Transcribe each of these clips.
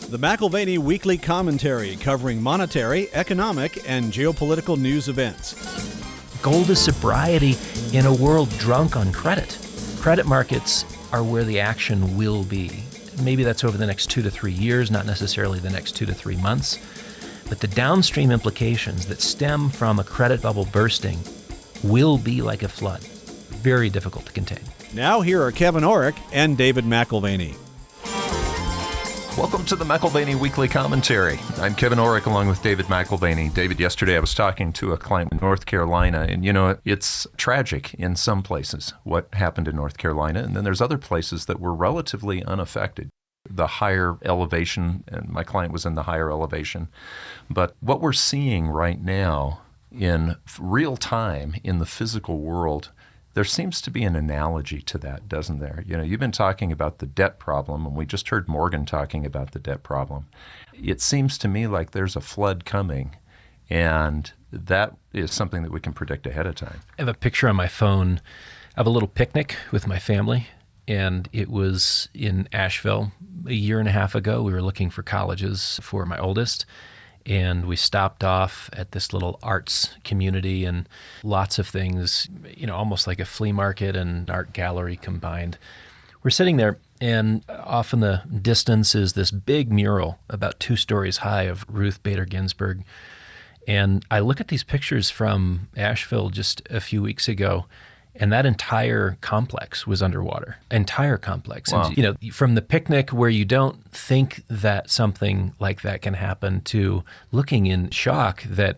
The McIlvaney Weekly Commentary, covering monetary, economic, and geopolitical news events. Gold is sobriety in a world drunk on credit. Credit markets are where the action will be. Maybe that's over the next 2 to 3 years, not necessarily the next 2 to 3 months. But the downstream implications that stem from a credit bubble bursting will be like a flood. Very difficult to contain. Now here are Kevin Orrick and David McIlvaney. Welcome to the McIlvaney Weekly Commentary. I'm Kevin Orrick along with David McIlvaney. David, yesterday I was talking to a client in North Carolina, and it's tragic in some places what happened in North Carolina, and then there's other places that were relatively unaffected. The higher elevation, and my client was in the higher elevation. But what we're seeing right now in real time in the physical world, there seems to be an analogy to that, doesn't there? You've been talking about the debt problem, and we just heard Morgan talking about the debt problem. It seems to me like there's a flood coming, and that is something that we can predict ahead of time. I have a picture on my phone of a little picnic with my family, and it was in Asheville a year and a half ago. We were looking for colleges for my oldest, and we stopped off at this little arts community and lots of things, almost like a flea market and art gallery combined. We're sitting there, and off in the distance is this big mural about 2 stories high of Ruth Bader Ginsburg. And I look at these pictures from Asheville just a few weeks ago, and that entire complex was underwater. Entire complex. Wow. And, from the picnic where you don't think that something like that can happen to looking in shock that,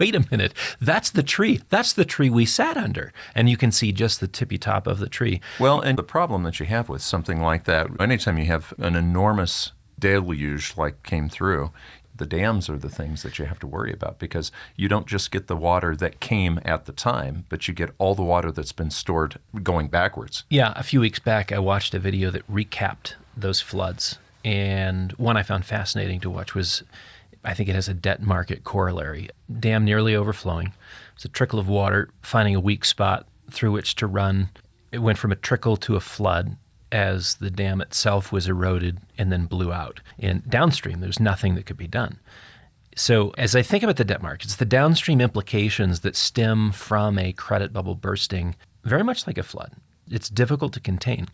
wait a minute, that's the tree. That's the tree we sat under. And you can see just the tippy top of the tree. Well, and the problem that you have with something like that, anytime you have an enormous deluge like came through, the dams are the things that you have to worry about, because you don't just get the water that came at the time, but you get all the water that's been stored going backwards. Yeah, a few weeks back, I watched a video that recapped those floods. And one I found fascinating to watch was, I think it has a debt market corollary. Dam nearly overflowing. It's a trickle of water, finding a weak spot through which to run. It went from a trickle to a flood as the dam itself was eroded and then blew out. And downstream, there's nothing that could be done. So as I think about the debt markets, the downstream implications that stem from a credit bubble bursting, very much like a flood. It's difficult to contain.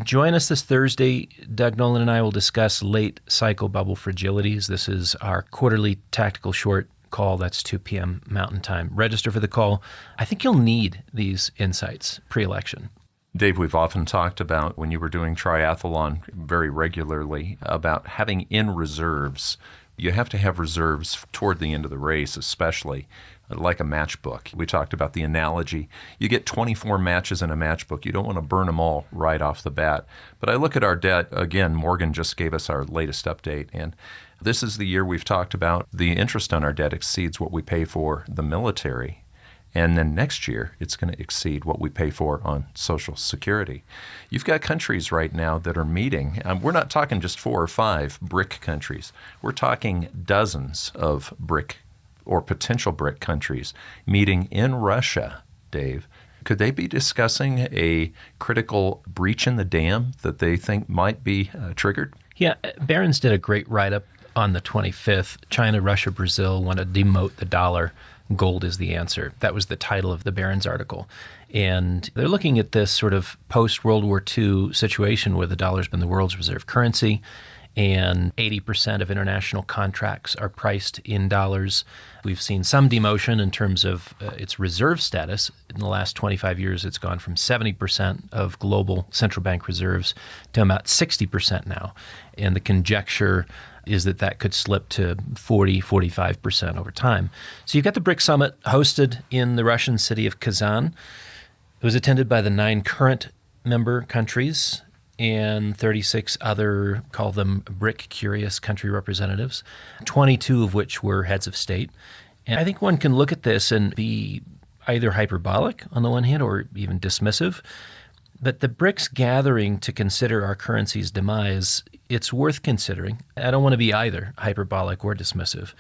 Join us this Thursday. Doug Nolan and I will discuss late cycle bubble fragilities. This is our quarterly tactical short call. That's 2 p.m. Mountain Time. Register for the call. I think you'll need these insights pre-election. Dave, we've often talked about, when you were doing triathlon very regularly, about having in reserves. You have to have reserves toward the end of the race, especially like a matchbook. We talked about the analogy. You get 24 matches in a matchbook. You don't want to burn them all right off the bat. But I look at our debt. Again, Morgan just gave us our latest update, and this is the year we've talked about the interest on our debt exceeds what we pay for the military. And then next year, it's going to exceed what we pay for on Social Security. You've got countries right now that are meeting. We're not talking just 4 or 5 BRIC countries. We're talking dozens of BRIC or potential BRIC countries meeting in Russia, Dave. Could they be discussing a critical breach in the dam that they think might be triggered? Yeah, Barron's did a great write-up on the 25th. China, Russia, Brazil want to demote the dollar. Gold is the answer. That was the title of the Barron's article. And they're looking at this sort of post-World War II situation where the dollar's been the world's reserve currency, and 80% of international contracts are priced in dollars. We've seen some demotion in terms of its reserve status. In the last 25 years, it's gone from 70% of global central bank reserves to about 60% now. And the conjecture is that could slip to 40, 45% over time. So you've got the BRICS summit hosted in the Russian city of Kazan. It was attended by the 9 current member countries and 36 other, call them BRIC curious country representatives, 22 of which were heads of state. And I think one can look at this and be either hyperbolic on the one hand or even dismissive. But the BRICS gathering to consider our currency's demise, it's worth considering. I don't want to be either hyperbolic or dismissive.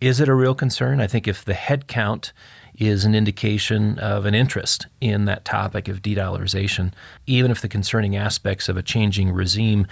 Is it a real concern? I think if the head count is an indication of an interest in that topic of de-dollarization, even if the concerning aspects of a changing regime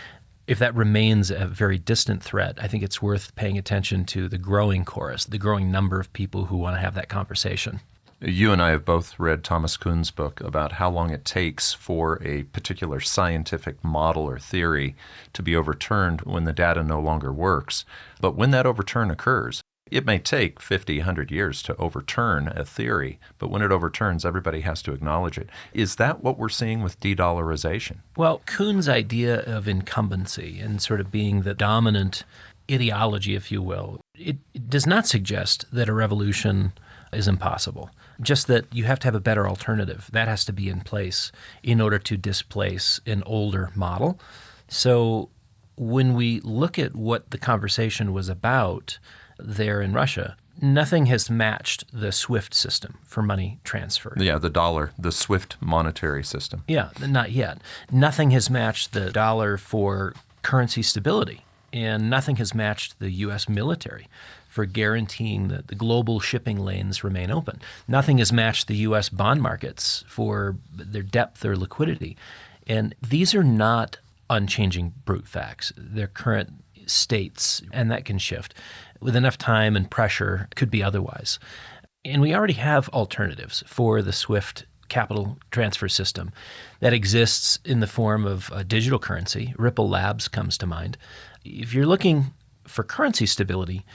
if that remains a very distant threat, I think it's worth paying attention to the growing chorus, the growing number of people who want to have that conversation. You and I have both read Thomas Kuhn's book about how long it takes for a particular scientific model or theory to be overturned when the data no longer works. But when that overturn occurs, it may take 50, 100 years to overturn a theory, but when it overturns, everybody has to acknowledge it. Is that what we're seeing with de-dollarization? Well, Kuhn's idea of incumbency and sort of being the dominant ideology, if you will, it does not suggest that a revolution is impossible. Just that you have to have a better alternative. That has to be in place in order to displace an older model. So when we look at what the conversation was about there in Russia, nothing has matched the SWIFT system for money transfer. Yeah, the dollar, the SWIFT monetary system. Yeah, not yet. Nothing has matched the dollar for currency stability, and nothing has matched the U.S. military for guaranteeing that the global shipping lanes remain open. Nothing has matched the U.S. bond markets for their depth or liquidity. And these are not unchanging brute facts. They're current states, and that can shift. With enough time and pressure, it could be otherwise. And we already have alternatives for the SWIFT capital transfer system that exists in the form of a digital currency. Ripple Labs comes to mind. If you're looking for currency stability,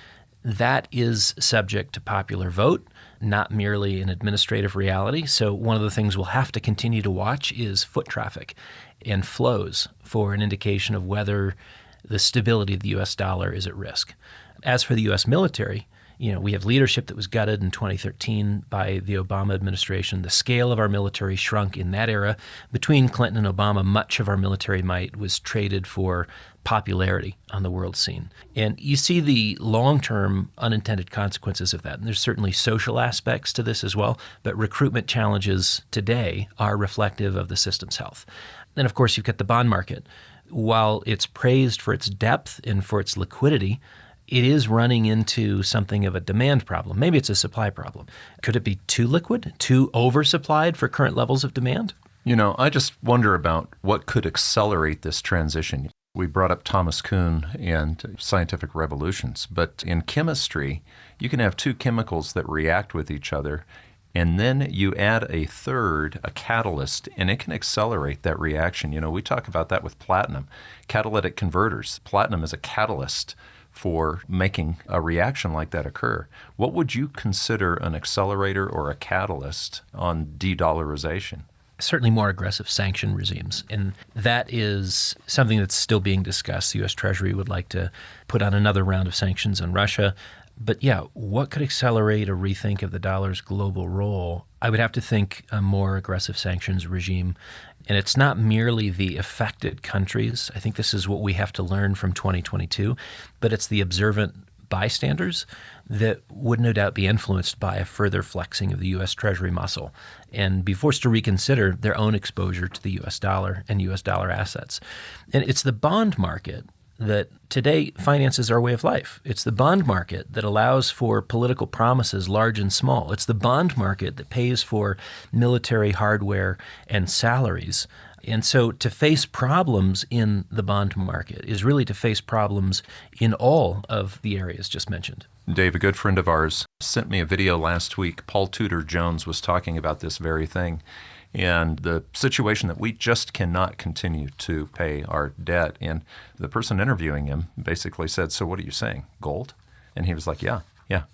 that is subject to popular vote, not merely an administrative reality. So one of the things we'll have to continue to watch is foot traffic and flows for an indication of whether the stability of the U.S. dollar is at risk. As for the U.S. military, we have leadership that was gutted in 2013 by the Obama administration. The scale of our military shrunk in that era. Between Clinton and Obama, much of our military might was traded for popularity on the world scene. And you see the long-term unintended consequences of that. And there's certainly social aspects to this as well, but recruitment challenges today are reflective of the system's health. Then, of course, you've got the bond market. While it's praised for its depth and for its liquidity, it is running into something of a demand problem. Maybe it's a supply problem. Could it be too liquid, too oversupplied for current levels of demand? I just wonder about what could accelerate this transition. We brought up Thomas Kuhn and scientific revolutions, but in chemistry, you can have two chemicals that react with each other, and then you add a third, a catalyst, and it can accelerate that reaction. We talk about that with platinum, catalytic converters. Platinum is a catalyst for making a reaction like that occur. What would you consider an accelerator or a catalyst on de-dollarization? Certainly more aggressive sanction regimes. And that is something that's still being discussed. The U.S. Treasury would like to put on another round of sanctions on Russia. But yeah, what could accelerate a rethink of the dollar's global role? I would have to think a more aggressive sanctions regime. And it's not merely the affected countries. I think this is what we have to learn from 2022, but it's the observant bystanders that would no doubt be influenced by a further flexing of the U.S. Treasury muscle and be forced to reconsider their own exposure to the U.S. dollar and U.S. dollar assets. And it's the bond market that today finances our way of life. It's the bond market that allows for political promises, large and small. It's the bond market that pays for military hardware and salaries. And so to face problems in the bond market is really to face problems in all of the areas just mentioned. Dave, a good friend of ours, sent me a video last week. Paul Tudor Jones was talking about this very thing and the situation that we just cannot continue to pay our debt. And the person interviewing him basically said, "So what are you saying, gold?" And he was like, yeah,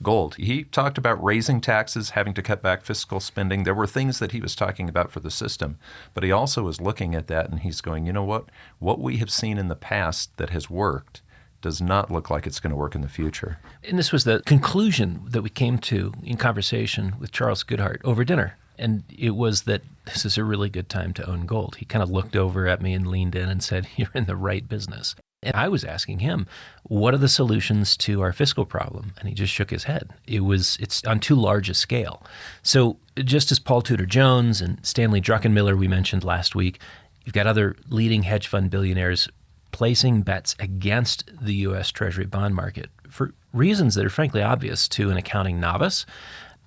gold. He talked about raising taxes, having to cut back fiscal spending. There were things that he was talking about for the system, but he also was looking at that and he's going, you know what we have seen in the past that has worked does not look like it's going to work in the future. And this was the conclusion that we came to in conversation with Charles Goodhart over dinner. And it was that this is a really good time to own gold. He kind of looked over at me and leaned in and said, "You're in the right business." And I was asking him, what are the solutions to our fiscal problem? And he just shook his head. It's on too large a scale. So just as Paul Tudor Jones and Stanley Druckenmiller we mentioned last week, you've got other leading hedge fund billionaires placing bets against the U.S. Treasury bond market for reasons that are frankly obvious to an accounting novice.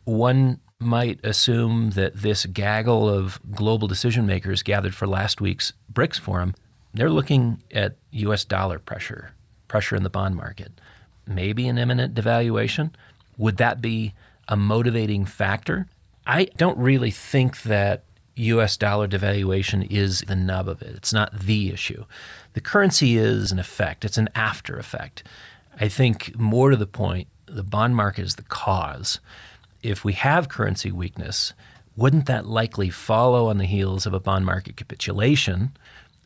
One might assume that this gaggle of global decision makers gathered for last week's Brics forum They're looking at U.S. dollar pressure in the bond market, maybe an imminent devaluation. Would that be a motivating factor? I don't really think that U.S. dollar devaluation is the nub of it. It's not the issue. The currency is an effect. It's an after effect. I think more to the point, the bond market is the cause. If we have currency weakness, wouldn't that likely follow on the heels of a bond market capitulation,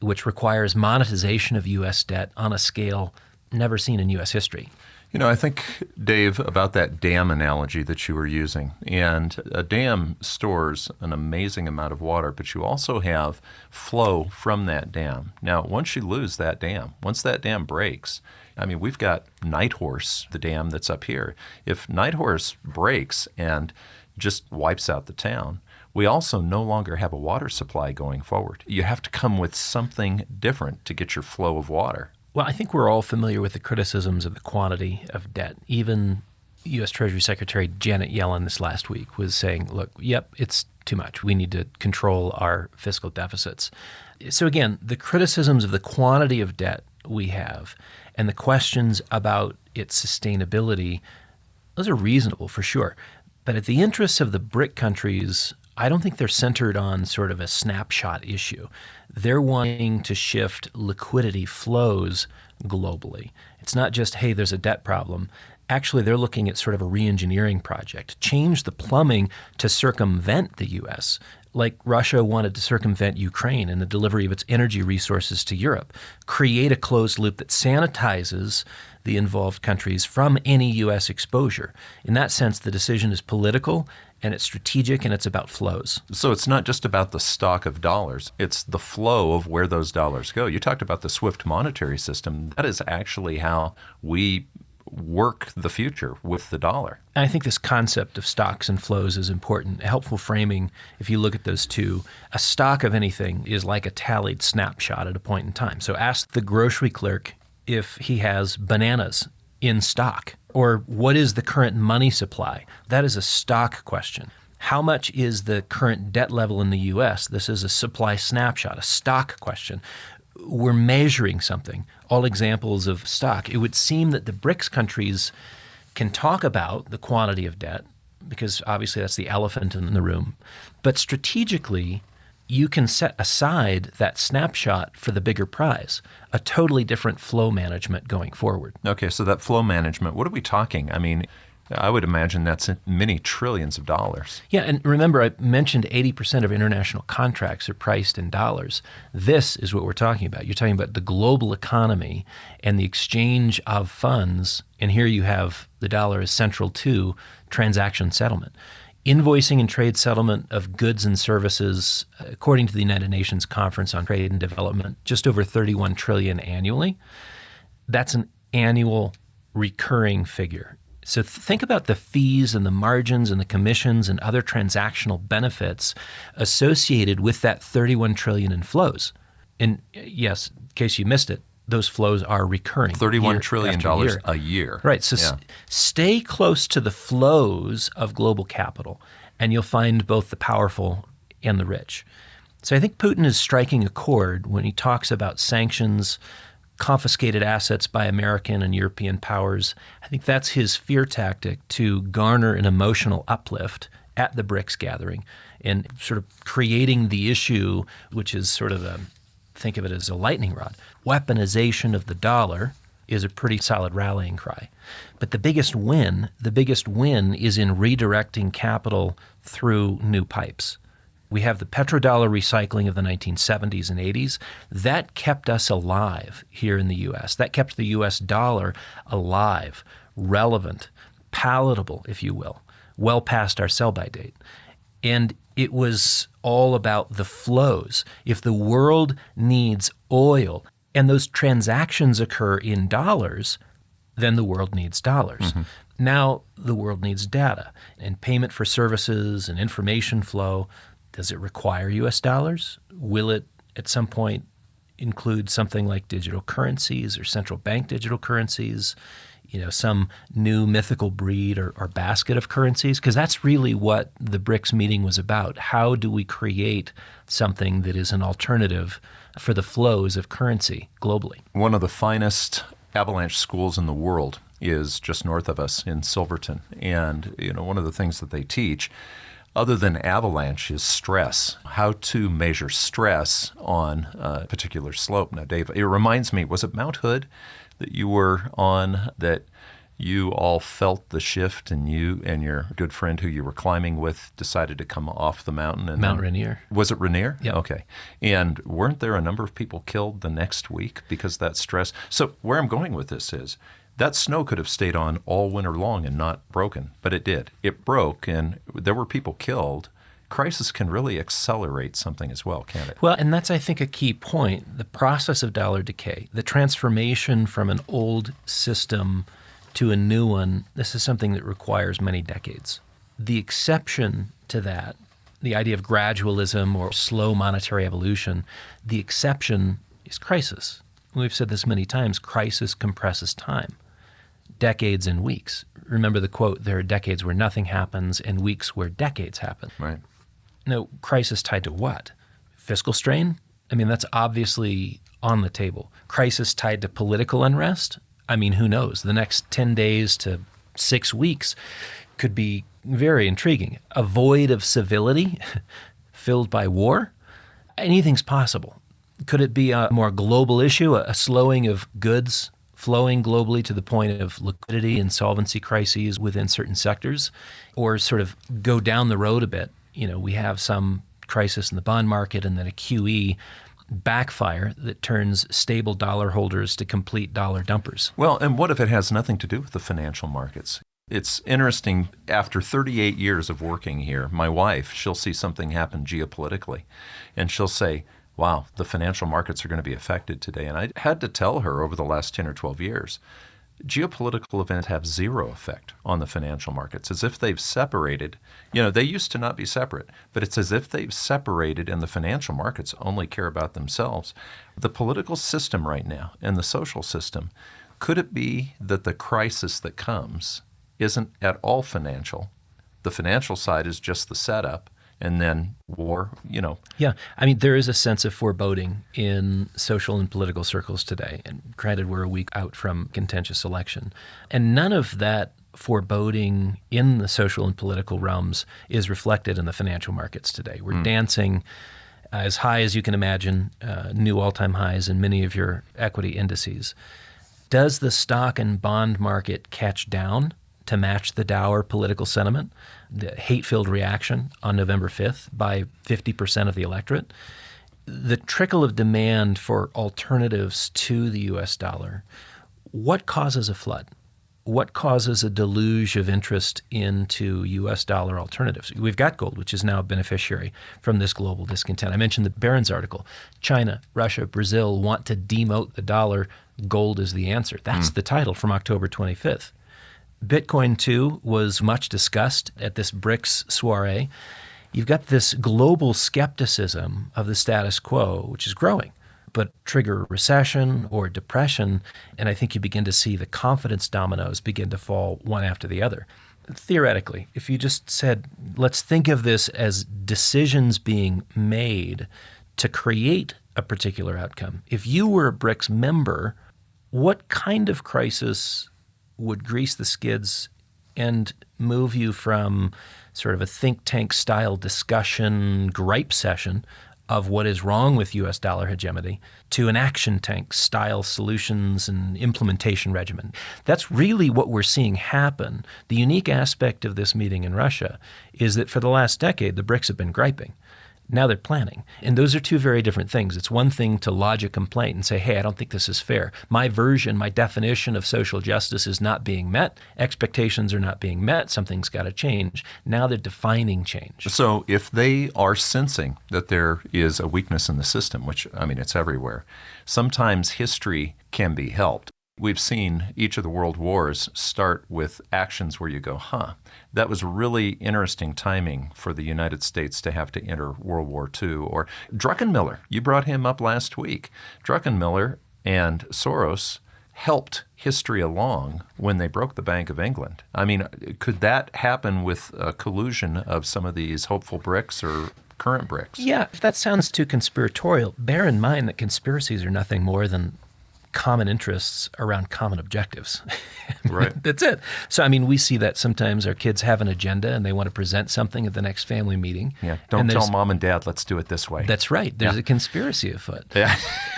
which requires monetization of U.S. debt on a scale never seen in U.S. history? You know, I think, Dave, about that dam analogy that you were using. And a dam stores an amazing amount of water, but you also have flow from that dam. Now, once you lose that dam, once that dam breaks, I mean, we've got Nighthorse, the dam that's up here. If Nighthorse breaks and just wipes out the town, we also no longer have a water supply going forward. You have to come with something different to get your flow of water. Well, I think we're all familiar with the criticisms of the quantity of debt. Even U.S. Treasury Secretary Janet Yellen this last week was saying, look, yep, it's too much. We need to control our fiscal deficits. So again, the criticisms of the quantity of debt we have and the questions about its sustainability, those are reasonable for sure. But at the interests of the BRIC countries, I don't think they're centered on sort of a snapshot issue. They're wanting to shift liquidity flows globally. It's not just, hey, there's a debt problem. Actually, they're looking at sort of a re-engineering project, change the plumbing to circumvent the U.S., like Russia wanted to circumvent Ukraine and the delivery of its energy resources to Europe, create a closed loop that sanitizes the involved countries from any U.S. exposure. In that sense, the decision is political and it's strategic and it's about flows. So it's not just about the stock of dollars. It's the flow of where those dollars go. You talked about the SWIFT monetary system. That is actually how we work the future with the dollar. And I think this concept of stocks and flows is important. A helpful framing, if you look at those two, a stock of anything is like a tallied snapshot at a point in time. So ask the grocery clerk if he has bananas in stock, or what is the current money supply? That is a stock question. How much is the current debt level in the U.S.? This is a supply snapshot, a stock question. We're measuring something, all examples of stock. It would seem that the BRICS countries can talk about the quantity of debt, because obviously that's the elephant in the room. But strategically, you can set aside that snapshot for the bigger prize, a totally different flow management going forward. Okay, so that flow management, what are we talking? I mean, I would imagine that's many trillions of dollars. Yeah, and remember I mentioned 80% of international contracts are priced in dollars. This is what we're talking about. You're talking about the global economy and the exchange of funds, and here you have the dollar as central to transaction settlement. Invoicing and trade settlement of goods and services, according to the United Nations Conference on Trade and Development, just over $31 trillion annually. That's an annual recurring figure. So think about the fees and the margins and the commissions and other transactional benefits associated with that $31 trillion in flows. And yes, in case you missed it, those flows are recurring. $31 trillion a year. Right. So stay close to the flows of global capital, and you'll find both the powerful and the rich. So I think Putin is striking a chord when he talks about sanctions, confiscated assets by American and European powers. I think that's his fear tactic to garner an emotional uplift at the BRICS gathering and sort of creating the issue, which is sort of think of it as a lightning rod. Weaponization of the dollar is a pretty solid rallying cry. But the biggest win is in redirecting capital through new pipes. We have the petrodollar recycling of the 1970s and 80s. That kept us alive here in the U.S. That kept the U.S. dollar alive, relevant, palatable, if you will, well past our sell-by date. And it was all about the flows. If the world needs oil and those transactions occur in dollars, then the world needs dollars. Mm-hmm. Now the world needs data and payment for services and information flow. Does it require U.S. dollars? Will it at some point include something like digital currencies or central bank digital currencies? Some new mythical breed or basket of currencies? Because that's really what the BRICS meeting was about. How do we create something that is an alternative for the flows of currency globally. One of the finest avalanche schools in the world is just north of us in Silverton. And, one of the things that they teach, other than avalanche, is stress, how to measure stress on a particular slope. Now, Dave, it reminds me, was it Mount Hood that you were on that you all felt the shift, and you and your good friend who you were climbing with decided to come off the mountain? And Mount Rainier. Was it Rainier? Yep. Okay. And weren't there a number of people killed the next week because of that stress? So where I'm going with this is that snow could have stayed on all winter long and not broken, but it did. It broke, and there were people killed. Crisis can really accelerate something as well, can't it? Well, and that's, I think, a key point. The process of dollar decay, the transformation from an old system to a new one, this is something that requires many decades. The exception to that, the idea of gradualism or slow monetary evolution, the exception is crisis. We've said this many times, crisis compresses time, decades and weeks. Remember the quote, there are decades where nothing happens and weeks where decades happen. Right. Now, crisis tied to what? Fiscal strain? I mean, that's obviously on the table. Crisis tied to political unrest? I mean, who knows? The next 10 days to 6 weeks could be very intriguing. A void of civility filled by war? Anything's possible. Could it be a more global issue, a slowing of goods flowing globally to the point of liquidity and solvency crises within certain sectors? Or sort of go down the road a bit? We have some crisis in the bond market and then a QE backfire that turns stable dollar holders to complete dollar dumpers. Well, and what if it has nothing to do with the financial markets? It's interesting, after 38 years of working here, my wife, she'll see something happen geopolitically, and she'll say, wow, the financial markets are going to be affected today. And I had to tell her over the last 10 or 12 years, geopolitical events have zero effect on the financial markets, as if they've separated. They used to not be separate, but it's as if they've separated and the financial markets only care about themselves. The political system right now and the social system, could it be that the crisis that comes isn't at all financial? The financial side is just the setup, and then war, Yeah. I mean, there is a sense of foreboding in social and political circles today. And granted, we're a week out from contentious election. And none of that foreboding in the social and political realms is reflected in the financial markets today. We're dancing as high as you can imagine, new all-time highs in many of your equity indices. Does the stock and bond market catch down to match the dour political sentiment, the hate-filled reaction on November 5th by 50% of the electorate? The trickle of demand for alternatives to the U.S. dollar, what causes a flood? What causes a deluge of interest into U.S. dollar alternatives? We've got gold, which is now a beneficiary from this global discontent. I mentioned the Barron's article. China, Russia, Brazil want to demote the dollar. Gold is the answer. That's the title from October 25th. Bitcoin, too, was much discussed at this Brics soiree. You've got this global skepticism of the status quo, which is growing, but trigger recession or depression, and I think you begin to see the confidence dominoes begin to fall one after the other. Theoretically, if you just said, let's think of this as decisions being made to create a particular outcome. If you were a Brics member, what kind of crisis would grease the skids and move you from sort of a think tank style discussion gripe session of what is wrong with U.S. dollar hegemony to an action tank style solutions and implementation regimen? That's really what we're seeing happen. The unique aspect of this meeting in Russia is that for the last decade, the Brics have been griping. Now they're planning. And those are two very different things. It's one thing to lodge a complaint and say, hey, I don't think this is fair. My version, my definition of social justice is not being met. Expectations are not being met. Something's got to change. Now they're defining change. So if they are sensing that there is a weakness in the system, which, it's everywhere, sometimes history can be helped. We've seen each of the world wars start with actions where you go, that was really interesting timing for the United States to have to enter World War II. Or Druckenmiller, you brought him up last week. Druckenmiller and Soros helped history along when they broke the Bank of England. Could that happen with a collusion of some of these hopeful Brics, or current Brics. Yeah, if that sounds too conspiratorial, bear in mind that conspiracies are nothing more than common interests around common objectives. Right. That's it. So, I mean, we see that sometimes our kids have an agenda and they want to present something at the next family meeting. Yeah. Don't tell mom and dad, let's do it this way. That's right. There's a conspiracy afoot. Yeah.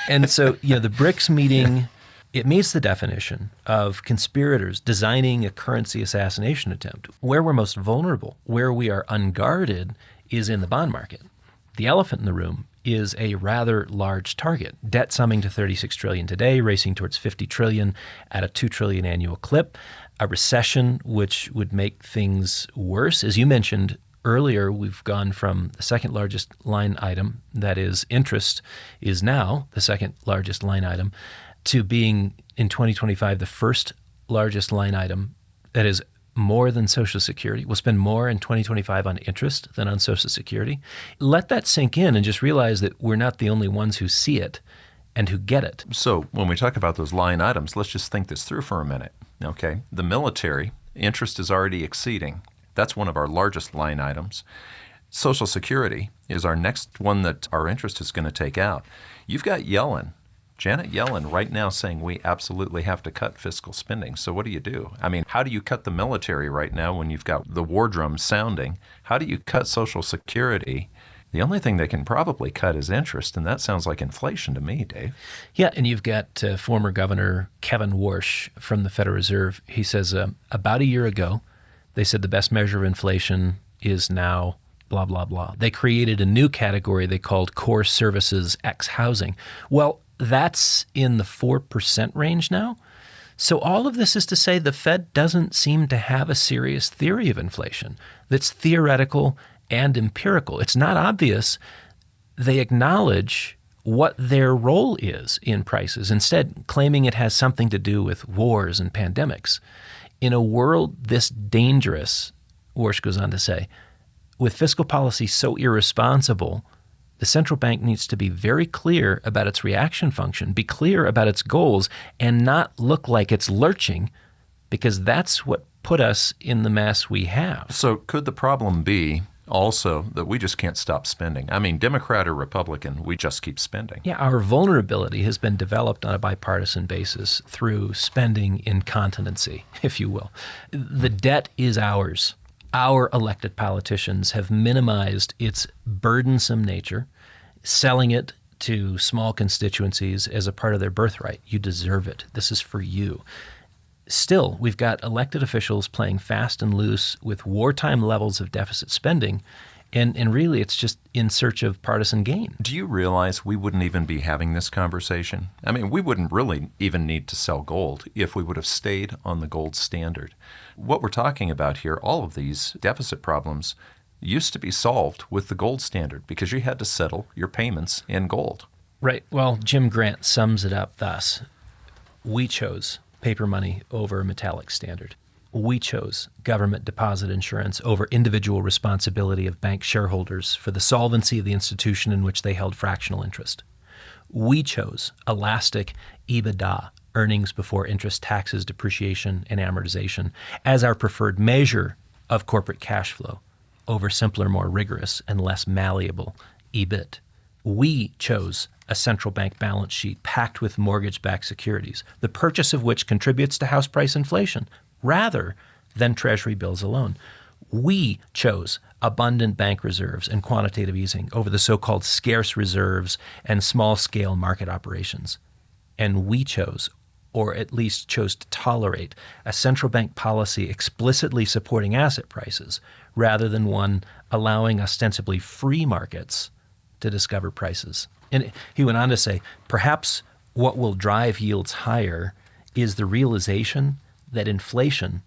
And so, the Brics meeting, it meets the definition of conspirators designing a currency assassination attempt. Where we're most vulnerable, where we are unguarded, is in the bond market. The elephant in the room is a rather large target. Debt summing to 36 trillion today, racing towards 50 trillion at a 2 trillion annual clip. A recession which would make things worse. As you mentioned earlier, we've gone from the second largest line item, that is interest, is now the second largest line item, to being in 2025 the first largest line item, that is more than Social Security. We'll spend more in 2025 on interest than on Social Security. Let that sink in and just realize that we're not the only ones who see it and who get it. So when we talk about those line items, let's just think this through for a minute. Okay, the military, interest is already exceeding. That's one of our largest line items. Social Security is our next one that our interest is going to take out. You've got Janet Yellen right now saying we absolutely have to cut fiscal spending. So what do you do? I mean, how do you cut the military right now when you've got the war drum sounding? How do you cut Social Security? The only thing they can probably cut is interest, and that sounds like inflation to me, Dave. Yeah, and you've got former Governor Kevin Warsh from the Federal Reserve. He says about a year ago, they said the best measure of inflation is now blah, blah, blah. They created a new category they called core services X housing. Well, that's in the 4% range now. So all of this is to say the Fed doesn't seem to have a serious theory of inflation that's theoretical and empirical. It's not obvious they acknowledge what their role is in prices, instead claiming it has something to do with wars and pandemics. In a world this dangerous, Warsh goes on to say, with fiscal policy so irresponsible, the central bank needs to be very clear about its reaction function, be clear about its goals, and not look like it's lurching, because that's what put us in the mess we have. So could the problem be also that we just can't stop spending? I mean, Democrat or Republican, we just keep spending. Yeah, our vulnerability has been developed on a bipartisan basis through spending incontinency, if you will. The debt is ours. Our elected politicians have minimized its burdensome nature, selling it to small constituencies as a part of their birthright. You deserve it. This is for you. Still, we've got elected officials playing fast and loose with wartime levels of deficit spending, and really it's just in search of partisan gain. Do you realize we wouldn't even be having this conversation? I mean, we wouldn't really even need to sell gold if we would have stayed on the gold standard. What we're talking about here, all of these deficit problems, used to be solved with the gold standard because you had to settle your payments in gold. Right. Well, Jim Grant sums it up thus. We chose paper money over metallic standard. We chose government deposit insurance over individual responsibility of bank shareholders for the solvency of the institution in which they held fractional interest. We chose elastic EBITDA, earnings before interest, taxes, depreciation, and amortization, as our preferred measure of corporate cash flow over simpler, more rigorous, and less malleable EBIT. We chose a central bank balance sheet packed with mortgage-backed securities, the purchase of which contributes to house price inflation, rather than Treasury bills alone. We chose abundant bank reserves and quantitative easing over the so-called scarce reserves and small-scale market operations. And we chose, or at least chose to tolerate, a central bank policy explicitly supporting asset prices rather than one allowing ostensibly free markets to discover prices. And he went on to say, perhaps what will drive yields higher is the realization that inflation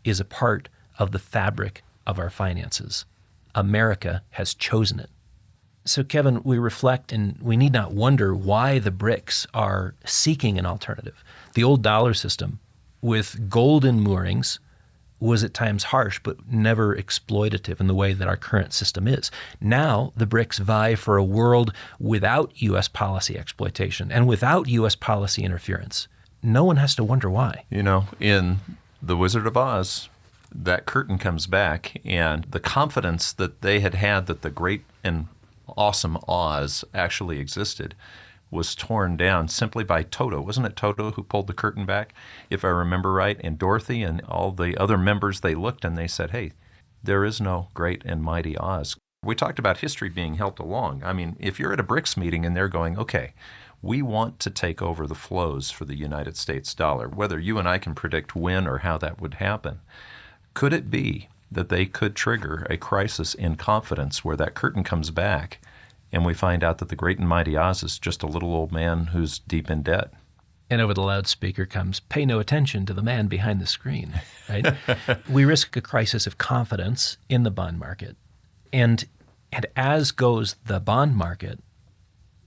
is a part of the fabric of our finances. America has chosen it. So, Kevin, we reflect and we need not wonder why the Brics are seeking an alternative. The old dollar system with golden moorings was at times harsh, but never exploitative in the way that our current system is. Now, the Brics vie for a world without U.S. policy exploitation and without U.S. policy interference. No one has to wonder why. You know, in The Wizard of Oz, that curtain comes back, and the confidence that they had that the great and awesome Oz actually existed was torn down simply by Toto. Wasn't it Toto who pulled the curtain back, if I remember right? And Dorothy and all the other members, they looked and they said, hey, there is no great and mighty Oz. We talked about history being helped along. I mean, if you're at a Brics meeting and they're going, okay, we want to take over the flows for the United States dollar, whether you and I can predict when or how that would happen, could it be that they could trigger a crisis in confidence where that curtain comes back and we find out that the great and mighty Oz is just a little old man who's deep in debt? And over the loudspeaker comes, pay no attention to the man behind the screen, right? We risk a crisis of confidence in the bond market. And as goes the bond market,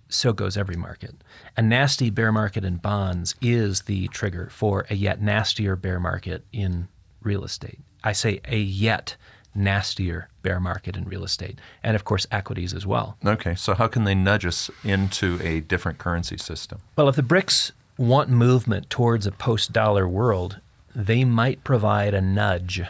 so goes every market. A nasty bear market in bonds is the trigger for a yet nastier bear market in real estate. I say a yet nastier bear market in real estate, and of course equities as well. Okay, so how can they nudge us into a different currency system? Well, if the Brics want movement towards a post-dollar world, they might provide a nudge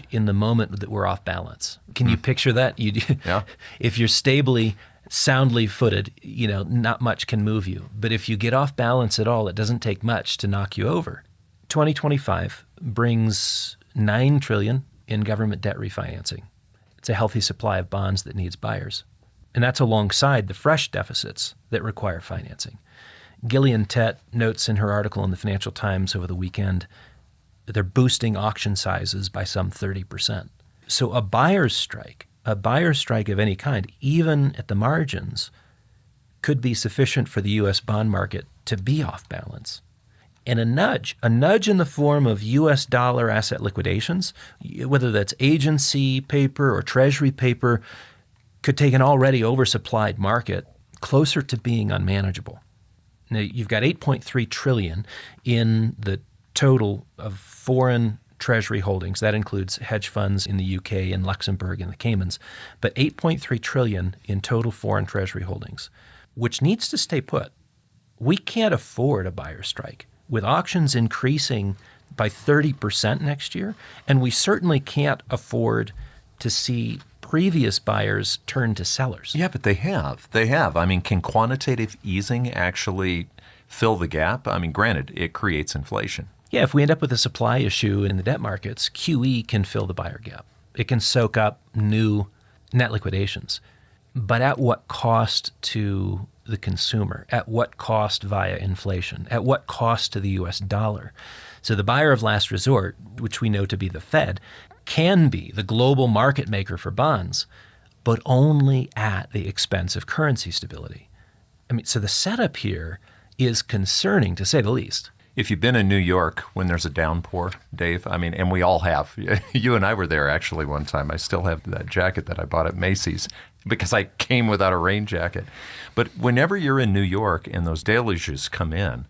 in the moment that we're off balance. Can you picture that? Yeah. If you're stably, soundly footed, not much can move you. But if you get off balance at all, it doesn't take much to knock you over. 2025 brings $9 trillion in government debt refinancing. It's a healthy supply of bonds that needs buyers. And that's alongside the fresh deficits that require financing. Gillian Tett notes in her article in the Financial Times over the weekend that they're boosting auction sizes by some 30%. So a buyer's strike of any kind, even at the margins, could be sufficient for the U.S. bond market to be off balance. And a nudge in the form of U.S. dollar asset liquidations, whether that's agency paper or treasury paper, could take an already oversupplied market closer to being unmanageable. Now, you've got $8.3 trillion in the total of foreign treasury holdings. That includes hedge funds in the UK and Luxembourg and the Caymans, but $8.3 trillion in total foreign treasury holdings, which needs to stay put. We can't afford a buyer strike with auctions increasing by 30% next year, and we certainly can't afford to see previous buyers turn to sellers. Yeah, but they have. I mean, can quantitative easing actually fill the gap? I mean, granted, it creates inflation. Yeah, if we end up with a supply issue in the debt markets, QE can fill the buyer gap. It can soak up new net liquidations. But at what cost to the consumer? At what cost via inflation? At what cost to the U.S. dollar? So the buyer of last resort, which we know to be the Fed, can be the global market maker for bonds, but only at the expense of currency stability. I mean, so the setup here is concerning, to say the least. If you've been in New York when there's a downpour, Dave, I mean, and we all have. You and I were there actually one time. I still have that jacket that I bought at Macy's because I came without a rain jacket. But whenever you're in New York and those deluges come in,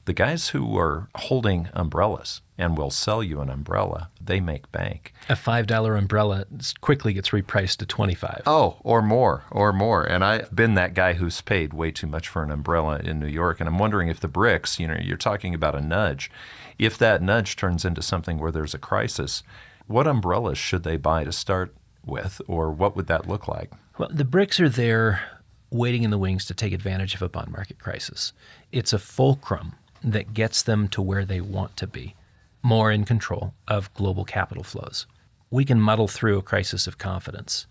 the guys who are holding umbrellas and will sell you an umbrella, they make bank. A $5 umbrella quickly gets repriced to $25. Oh, or more. And I've been that guy who's paid way too much for an umbrella in New York. And I'm wondering if the Brics, you're talking about a nudge. If that nudge turns into something where there's a crisis, what umbrellas should they buy to start with, or what would that look like? Well, the Brics are there waiting in the wings to take advantage of a bond market crisis. It's a fulcrum that gets them to where they want to be, more in control of global capital flows. We can muddle through a crisis of confidence,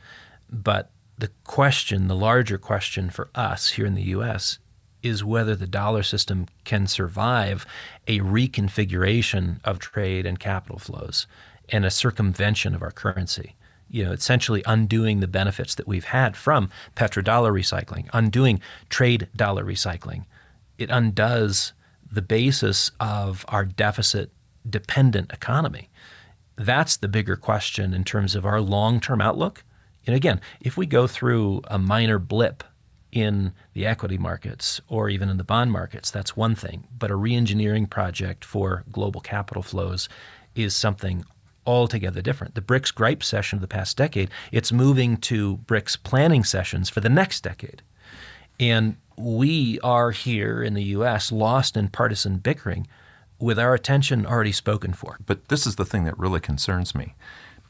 but the larger question for us here in the U.S. is whether the dollar system can survive a reconfiguration of trade and capital flows and a circumvention of our currency. Essentially undoing the benefits that we've had from petrodollar recycling, undoing trade dollar recycling. It undoes the basis of our deficit-dependent economy. That's the bigger question in terms of our long-term outlook. And again, if we go through a minor blip in the equity markets or even in the bond markets, that's one thing. But a re-engineering project for global capital flows is something altogether different. The Brics gripe session of the past decade, it's moving to Brics planning sessions for the next decade. And we are here in the U.S. lost in partisan bickering with our attention already spoken for. But this is the thing that really concerns me,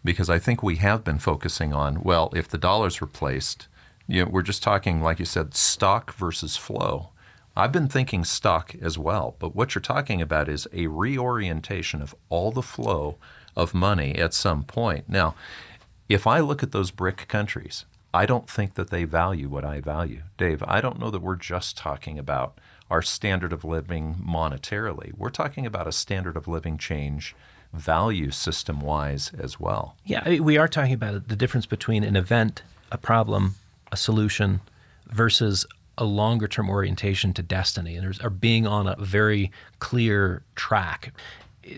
because I think we have been focusing on, well, if the dollar's replaced, We're just talking, like you said, stock versus flow. I've been thinking stock as well, but what you're talking about is a reorientation of all the flow of money at some point. Now, if I look at those BRIC countries, I don't think that they value what I value. Dave, I don't know that we're just talking about our standard of living monetarily. We're talking about a standard of living change value system-wise as well. Yeah, I mean, we are talking about the difference between an event, a problem, a solution, versus a longer-term orientation to destiny, and are being on a very clear track.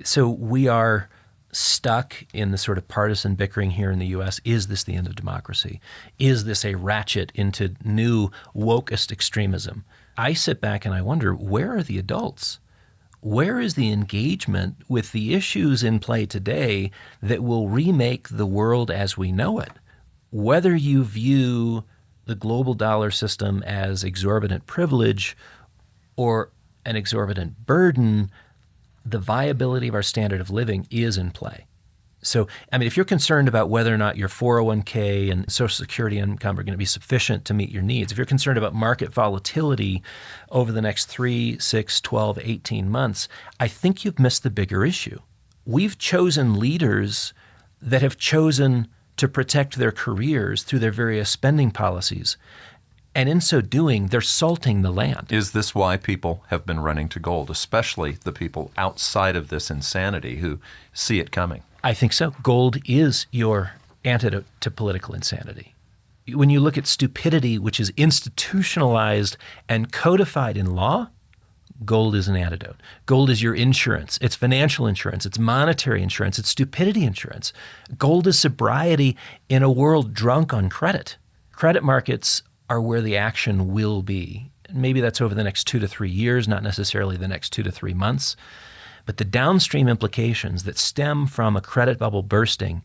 So we are stuck in the sort of partisan bickering here in the U.S. Is this the end of democracy? Is this a ratchet into new wokeist extremism? I sit back and I wonder, where are the adults? Where is the engagement with the issues in play today that will remake the world as we know it? Whether you view the global dollar system as exorbitant privilege or an exorbitant burden, the viability of our standard of living is in play. So, I mean, if you're concerned about whether or not your 401k and Social Security income are going to be sufficient to meet your needs, if you're concerned about market volatility over the next 3, 6, 12, 18 months, I think you've missed the bigger issue. We've chosen leaders that have chosen to protect their careers through their various spending policies. And in so doing, they're salting the land. Is this why people have been running to gold, especially the people outside of this insanity who see it coming? I think so. Gold is your antidote to political insanity. When you look at stupidity, which is institutionalized and codified in law, gold is an antidote. Gold is your insurance. It's financial insurance. It's monetary insurance. It's stupidity insurance. Gold is sobriety in a world drunk on credit. Credit markets are where the action will be. Maybe that's over the next 2 to 3 years, not necessarily the next 2 to 3 months. But the downstream implications that stem from a credit bubble bursting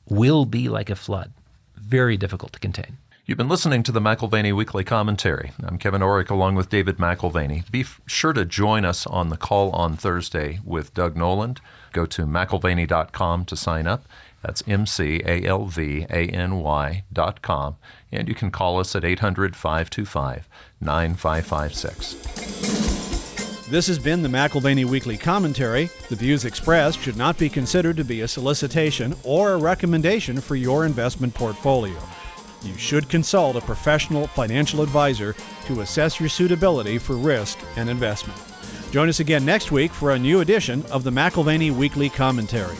will be like a flood. Very difficult to contain. You've been listening to the McIlvaney Weekly Commentary. I'm Kevin Orrick along with David McIlvaney. Be sure to join us on the call on Thursday with Doug Noland. Go to McIlvaney.com to sign up. That's McAlvany.com. And you can call us at 800-525-9556. This has been the McIlvaney Weekly Commentary. The views expressed should not be considered to be a solicitation or a recommendation for your investment portfolio. You should consult a professional financial advisor to assess your suitability for risk and investment. Join us again next week for a new edition of the McIlvaney Weekly Commentary.